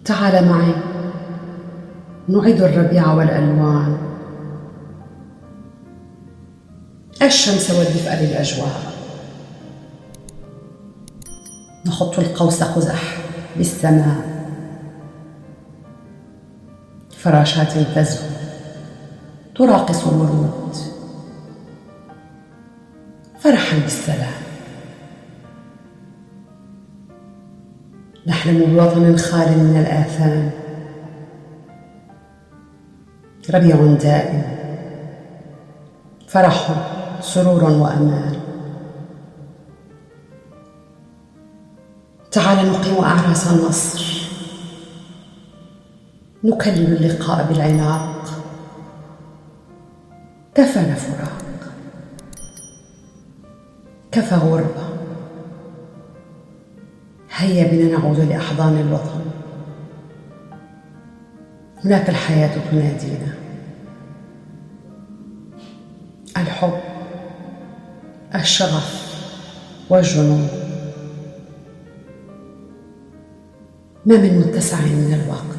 تعال معي نعيد الربيع والألوان، الشمس والدفء للأجواء، نخط القوس قزح بالسماء، فراشات تزهو تراقص الورود فرحا بالسلام. نحلم بوطن خال من الآثام، ربيع دائم، فرح سرور وأمان. تعال نقيم أعراس النصر، نكلل اللقاء بالعناق، كفانا فراق، كفى غربة، هيا بنا نعود لأحضان الوطن، هناك الحياة تنادينا، الحب، الشغف والجنون، ما من متسع من الوقت.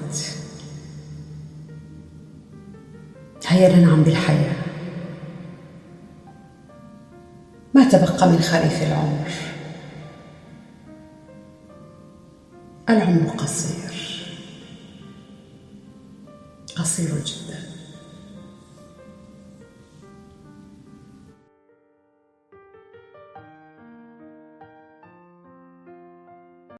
هيا ننعم بالحياة، ما تبقى من خريف العمر، العمر قصير قصير جدا.